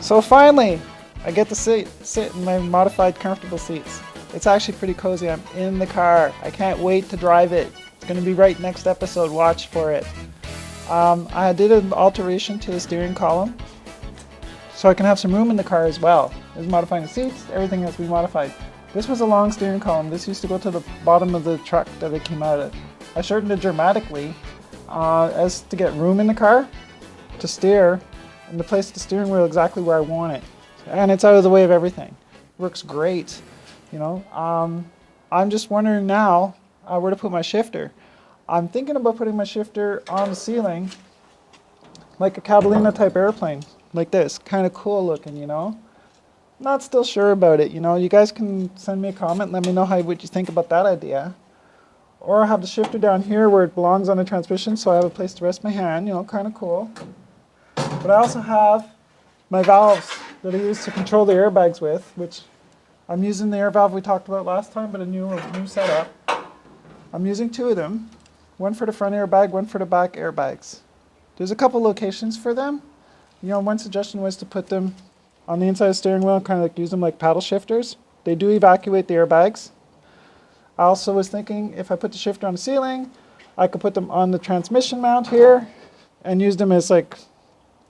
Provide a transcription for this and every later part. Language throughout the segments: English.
So finally, I get to sit in my modified comfortable seats. It's actually pretty cozy. I'm in the car. I can't wait to drive it. It's going to be right next episode. Watch for it. I did an alteration to the steering column so I can have some room in the car as well. I was modifying the seats. Everything has to be modified. This was a long steering column. This used to go to the bottom of the truck that it came out of. I shortened it dramatically as to get room in the car to steer and to place the steering wheel exactly where I want it. And it's out of the way of everything. Works great. You know, I'm just wondering now where to put my shifter. I'm thinking about putting my shifter on the ceiling like a Catalina type airplane, like this. Kind of cool looking, you know. Not still sure about it, you know. You guys can send me a comment, let me know what you think about that idea. Or have the shifter down here where it belongs on the transmission so I have a place to rest my hand, you know, kind of cool. But I also have my valves that I use to control the airbags with, which I'm using the air valve we talked about last time, but a new setup. I'm using 2 of them, one for the front airbag, one for the back airbags. There's a couple locations for them. You know, one suggestion was to put them on the inside of the steering wheel, kind of like use them like paddle shifters. They do evacuate the airbags. I also was thinking if I put the shifter on the ceiling, I could put them on the transmission mount here and use them as like,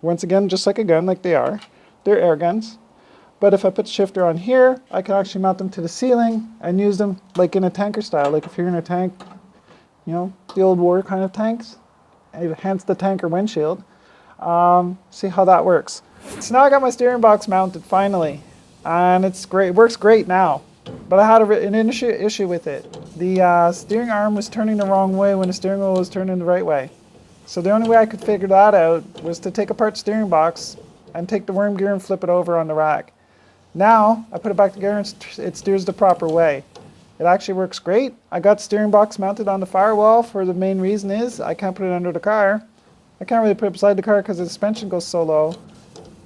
once again, just like a gun, like they are. They're air guns. But if I put the shifter on here, I can actually mount them to the ceiling and use them like in a tanker style. Like if you're in a tank, you know, the old war kind of tanks, hence the tanker windshield. See how that works. So now I got my steering box mounted finally, and it's great. It works great now. But I had an issue with it. The steering arm was turning the wrong way when the steering wheel was turning the right way. So the only way I could figure that out was to take apart the steering box and take the worm gear and flip it over on the rack. Now, I put it back together and it steers the proper way. It actually works great. I got the steering box mounted on the firewall for the main reason is I can't put it under the car. I can't really put it beside the car because the suspension goes so low.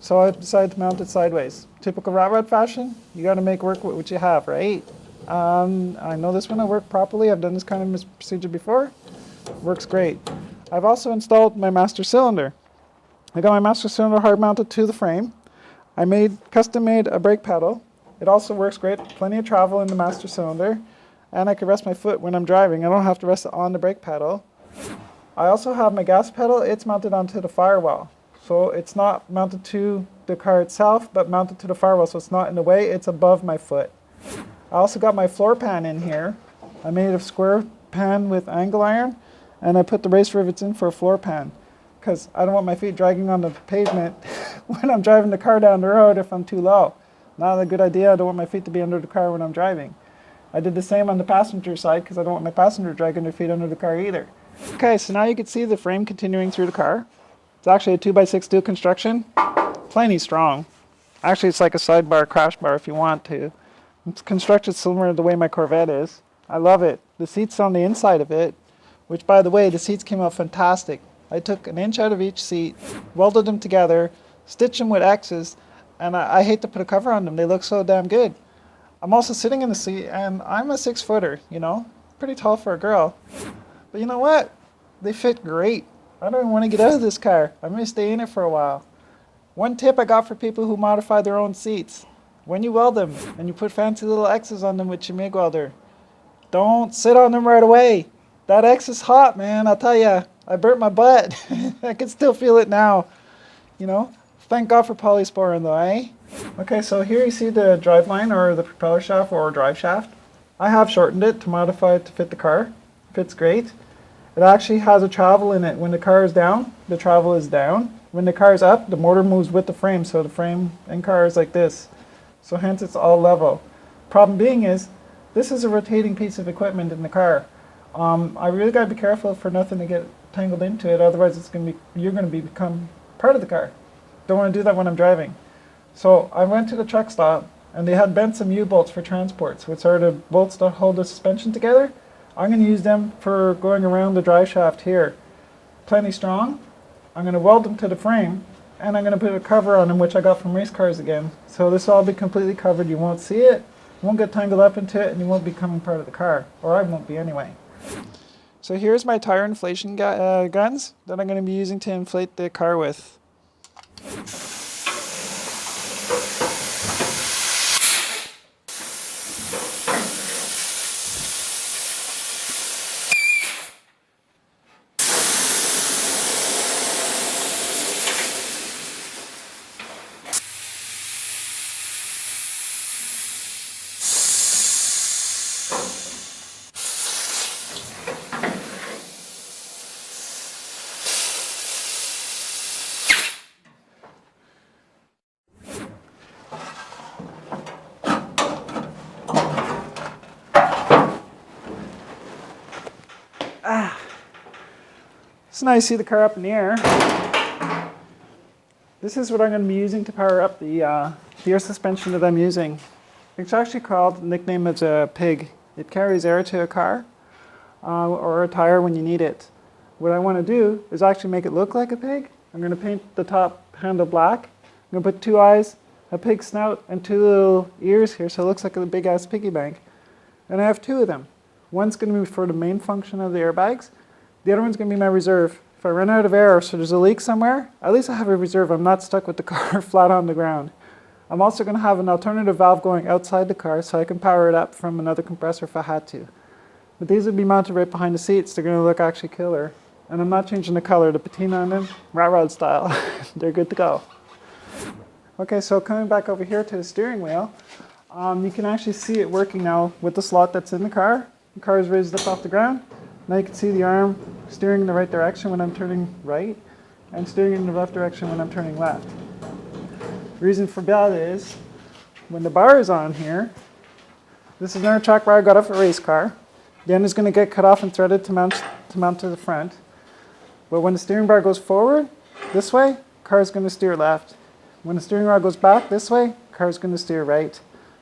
So I decided to mount it sideways. Typical rat rod fashion, you got to make work with what you have, right? I know this one will work properly. I've done this kind of procedure before. Works great. I've also installed my master cylinder. I got my master cylinder hard mounted to the frame. I custom made a brake pedal. It also works great. Plenty of travel in the master cylinder. And I can rest my foot when I'm driving. I don't have to rest it on the brake pedal. I also have my gas pedal. It's mounted onto the firewall. So it's not mounted to the car itself, but mounted to the firewall. So it's not in the way. It's above my foot. I also got my floor pan in here. I made a square pan with angle iron. And I put the race rivets in for a floor pan because I don't want my feet dragging on the pavement when I'm driving the car down the road if I'm too low. Not a good idea. I don't want my feet to be under the car when I'm driving. I did the same on the passenger side because I don't want my passenger dragging their feet under the car either. Okay, so now you can see the frame continuing through the car. It's actually a 2x6 steel construction. Plenty strong. Actually, it's like a sidebar crash bar if you want to. It's constructed similar to the way my Corvette is. I love it. The seats on the inside of it, which, by the way, the seats came out fantastic. I took an inch out of each seat, welded them together, stitched them with X's, and I hate to put a cover on them. They look so damn good. I'm also sitting in the seat, and I'm a 6-footer, you know, pretty tall for a girl. But you know what? They fit great. I don't even want to get out of this car. I'm going to stay in it for a while. One tip I got for people who modify their own seats. When you weld them, and you put fancy little X's on them with your MIG welder, don't sit on them right away. That X is hot, man. I'll tell you, I burnt my butt. I can still feel it now. You know, thank God for polysporin though, eh? Okay, so here you see the driveline or the propeller shaft or drive shaft. I have shortened it to modify it to fit the car. It fits great. It actually has a travel in it. When the car is down, the travel is down. When the car is up, the motor moves with the frame. So the frame and car is like this. So hence it's all level. Problem being is, this is a rotating piece of equipment in the car. I really got to be careful for nothing to get tangled into it, otherwise you're going to become part of the car. Don't want to do that when I'm driving. So I went to the truck stop and they had bent some U-bolts for transports, which are the bolts that hold the suspension together. I'm going to use them for going around the drive shaft here. Plenty strong. I'm going to weld them to the frame and I'm going to put a cover on them, which I got from race cars again. So this will all be completely covered. You won't see it, won't get tangled up into it, and you won't be becoming part of the car, or I won't be anyway. So here's my tire inflation guns that I'm going to be using to inflate the car with. So now you see the car up in the air. This is what I'm going to be using to power up the air suspension that I'm using. It's actually called, nicknamed as a pig. It carries air to a car or a tire when you need it. What I want to do is actually make it look like a pig. I'm going to paint the top handle black. I'm going to put 2 eyes, a pig snout, and 2 little ears here, so it looks like a big ass piggy bank. And I have 2 of them. One's going to be for the main function of the airbags. The other one's going to be my reserve. If I run out of air or so there's a leak somewhere, at least I have a reserve. I'm not stuck with the car flat on the ground. I'm also going to have an alternative valve going outside the car so I can power it up from another compressor if I had to. But these would be mounted right behind the seats. They're going to look actually killer. And I'm not changing the color, the patina on them, rat rod style. They're good to go. Okay, so coming back over here to the steering wheel, you can actually see it working now with the slot that's in the car. The car is raised up off the ground. Now you can see the arm steering in the right direction when I'm turning right and steering in the left direction when I'm turning left. The reason for that is when the bar is on here, this is another track bar I got off a race car. The end is going to get cut off and threaded to mount to the front. But when the steering bar goes forward this way, the car is going to steer left. When the steering rod goes back this way, the car is going to steer right.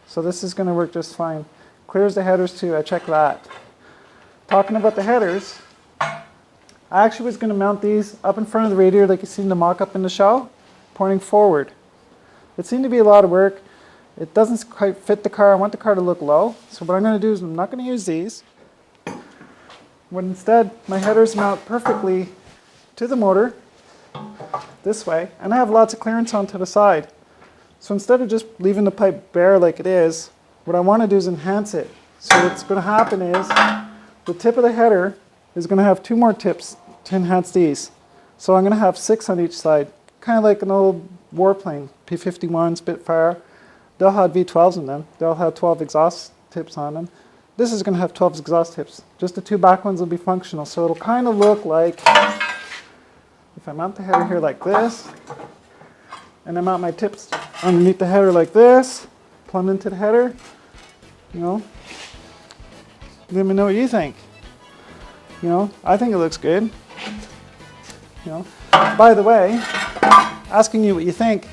So this is going to work just fine. Clears the headers too, I checked that. Talking about the headers, I actually was going to mount these up in front of the radiator like you see in the mock-up in the show, pointing forward. It seemed to be a lot of work. It doesn't quite fit the car. I want the car to look low. So what I'm going to do is I'm not going to use these. But instead, my headers mount perfectly to the motor this way. And I have lots of clearance on to the side. So instead of just leaving the pipe bare like it is, what I want to do is enhance it. So what's going to happen is the tip of the header is going to have 2 more tips to enhance these. So I'm going to have 6 on each side, kind of like an old warplane, P-51, Spitfire. They'll have V12s in them. They'll have 12 exhaust tips on them. This is going to have 12 exhaust tips. Just the 2 back ones will be functional. So it'll kind of look like, if I mount the header here like this, and I mount my tips underneath the header like this, plumb into the header, you know, let me know what you think. You know, I think it looks good. You know, by the way, asking you what you think.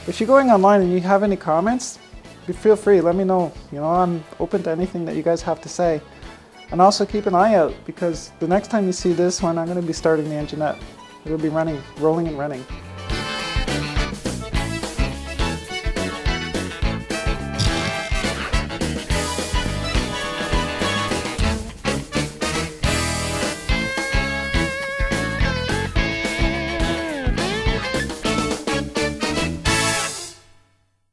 If you're going online and you have any comments, feel free, let me know. You know, I'm open to anything that you guys have to say. And also keep an eye out because the next time you see this one, I'm going to be starting the engine up. It'll be running, rolling and running.